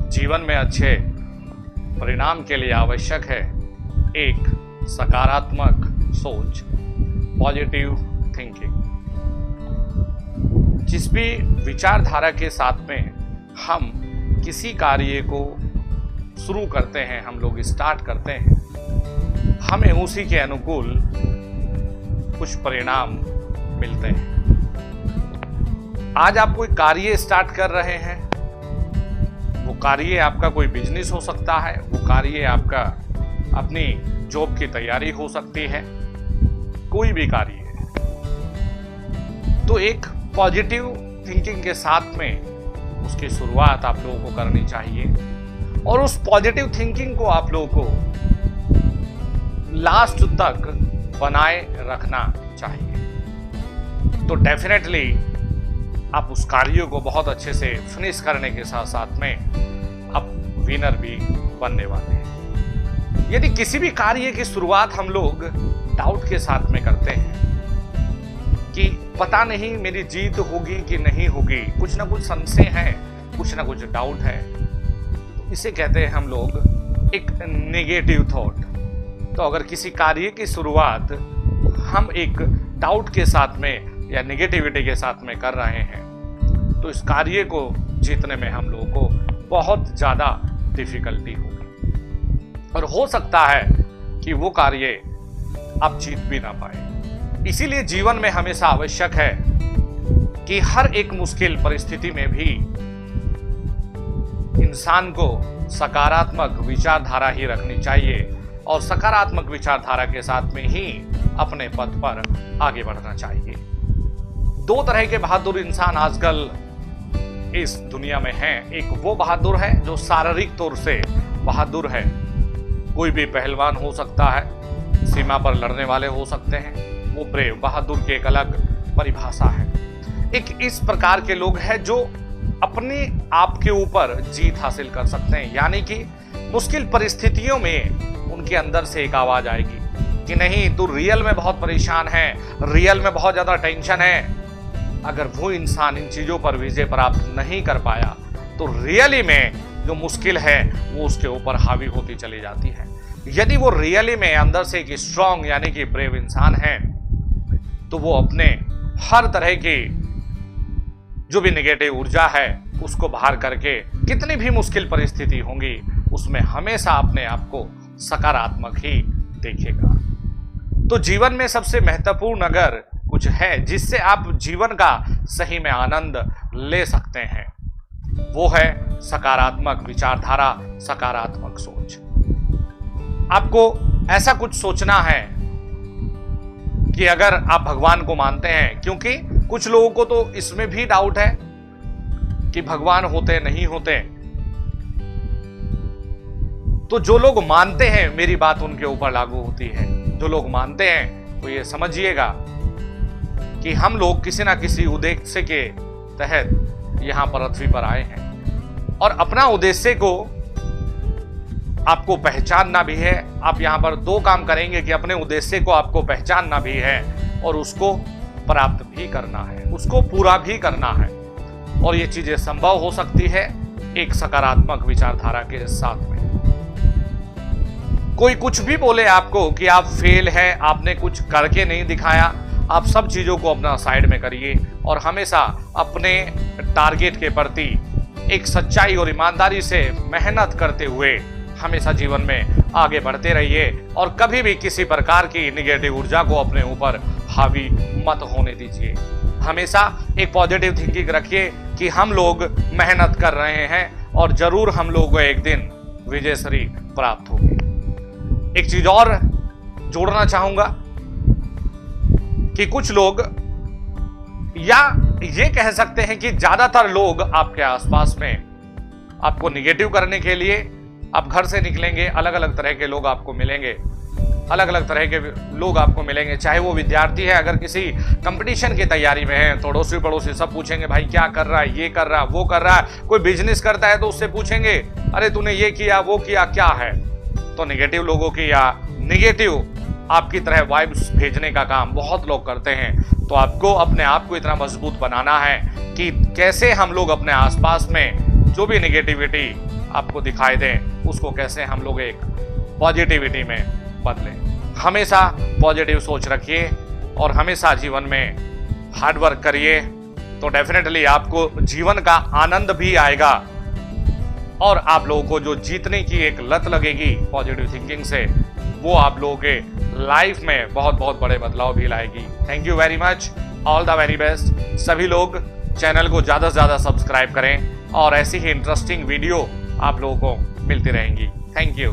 जीवन में अच्छे परिणाम के लिए आवश्यक है एक सकारात्मक सोच, पॉजिटिव थिंकिंग। जिस भी विचारधारा के साथ में हम किसी कार्य को शुरू करते हैं, हम लोग स्टार्ट करते हैं, हमें उसी के अनुकूल कुछ परिणाम मिलते हैं। आज आप कोई कार्य स्टार्ट कर रहे हैं, वो कार्य आपका कोई बिजनेस हो सकता है, वो कार्य आपका अपनी जॉब की तैयारी हो सकती है, कोई भी कार्य है। तो एक पॉजिटिव थिंकिंग के साथ में उसकी शुरुआत आप लोगों को करनी चाहिए और उस पॉजिटिव थिंकिंग को आप लोगों को लास्ट तक बनाए रखना चाहिए। तो डेफिनेटली आप उस कार्य को बहुत अच्छे से फिनिश करने के साथ साथ में आप विनर भी बनने वाले हैं। यदि किसी भी कार्य की शुरुआत हम लोग डाउट के साथ में करते हैं कि पता नहीं मेरी जीत होगी कि नहीं होगी, कुछ ना कुछ संशय है, कुछ ना कुछ डाउट है, इसे कहते हैं हम लोग एक नेगेटिव थॉट। तो अगर किसी कार्य की शुरुआत हम एक डाउट के साथ में या नेगेटिविटी के साथ में कर रहे हैं तो इस कार्य को जीतने में हम लोगों को बहुत ज़्यादा डिफिकल्टी होगी और हो सकता है कि वो कार्य आप जीत भी ना पाए। इसीलिए जीवन में हमेशा आवश्यक है कि हर एक मुश्किल परिस्थिति में भी इंसान को सकारात्मक विचारधारा ही रखनी चाहिए और सकारात्मक विचारधारा के साथ में ही अपने पथ पर आगे बढ़ना चाहिए। दो तरह के बहादुर इंसान आजकल इस दुनिया में हैं। एक वो बहादुर है जो शारीरिक तौर से बहादुर है, कोई भी पहलवान हो सकता है, सीमा पर लड़ने वाले हो सकते हैं, वो ब्रेव बहादुर की एक अलग परिभाषा है। एक इस प्रकार के लोग हैं जो अपने आप के ऊपर जीत हासिल कर सकते हैं, यानी कि मुश्किल परिस्थितियों में उनके अंदर से एक आवाज आएगी कि नहीं, तू रियल में बहुत परेशान है, रियल में बहुत ज्यादा टेंशन है। अगर वो इंसान इन चीजों पर विजय प्राप्त नहीं कर पाया तो रियली में जो मुश्किल है वो उसके ऊपर हावी होती चली जाती है। यदि वो रियली में अंदर से एक स्ट्रॉन्ग यानी कि ब्रेव इंसान है तो वो अपने हर तरह की जो भी नेगेटिव ऊर्जा है उसको बाहर करके कितनी भी मुश्किल परिस्थिति होंगी उसमें हमेशा अपने आप को सकारात्मक ही देखेगा। तो जीवन में सबसे महत्वपूर्ण अगर कुछ है जिससे आप जीवन का सही में आनंद ले सकते हैं, वो है सकारात्मक विचारधारा, सकारात्मक सोच। आपको ऐसा कुछ सोचना है कि अगर आप भगवान को मानते हैं, क्योंकि कुछ लोगों को तो इसमें भी डाउट है कि भगवान होते नहीं होते, तो जो लोग मानते हैं मेरी बात उनके ऊपर लागू होती है। जो लोग मानते हैं तो ये समझिएगा कि हम लोग किसी ना किसी उद्देश्य के तहत यहां पर पृथ्वी पर आए हैं और अपना उद्देश्य को आपको पहचानना भी है। आप यहां पर दो काम करेंगे कि अपने उद्देश्य को आपको पहचानना भी है और उसको प्राप्त भी करना है, उसको पूरा भी करना है। और ये चीजें संभव हो सकती है एक सकारात्मक विचारधारा के साथ में। कोई कुछ भी बोले आपको कि आप फेल है, आपने कुछ करके नहीं दिखाया, आप सब चीजों को अपना साइड में करिए और हमेशा अपने टारगेट के प्रति एक सच्चाई और ईमानदारी से मेहनत करते हुए हमेशा जीवन में आगे बढ़ते रहिए और कभी भी किसी प्रकार की नेगेटिव ऊर्जा को अपने ऊपर हावी मत होने दीजिए। हमेशा एक पॉजिटिव थिंकिंग रखिए कि हम लोग मेहनत कर रहे हैं और जरूर हम लोगों को एक दिन विजयश्री प्राप्त होगी। एक चीज और जोड़ना चाहूंगा कि कुछ लोग या ये कह सकते हैं कि ज्यादातर लोग आपके आसपास में आपको निगेटिव करने के लिए, आप घर से निकलेंगे अलग अलग तरह के लोग आपको मिलेंगे, अलग अलग तरह के लोग आपको मिलेंगे। चाहे वो विद्यार्थी है, अगर किसी कंपटीशन की तैयारी में है तो अड़ोसी पड़ोसी सब पूछेंगे भाई क्या कर रहा है, ये कर रहा है, वो कर रहा है। कोई बिजनेस करता है तो उससे पूछेंगे अरे तूने ये किया वो किया, क्या है। तो नेगेटिव लोगों की या नेगेटिव आपकी तरह वाइब्स भेजने का काम बहुत लोग करते हैं। तो आपको अपने आप को इतना मजबूत बनाना है कि कैसे हम लोग अपने आसपास में जो भी नेगेटिविटी आपको दिखाई दें, उसको कैसे हम लोग एक पॉजिटिविटी में बदलें। हमेशा पॉजिटिव सोच रखिए और हमेशा जीवन में हार्ड वर्क करिए, तो डेफिनेटली आपको जीवन का आनंद भी आएगा और आप लोगों को जो जीतने की एक लत लगेगी पॉजिटिव थिंकिंग से, वो आप लोगों के लाइफ में बहुत बहुत बड़े बदलाव भी लाएगी। Thank you very much, all the very best. सभी लोग चैनल को ज़्यादा से ज़्यादा सब्सक्राइब करें और ऐसी ही इंटरेस्टिंग वीडियो आप लोगों को मिलती रहेंगी। Thank you.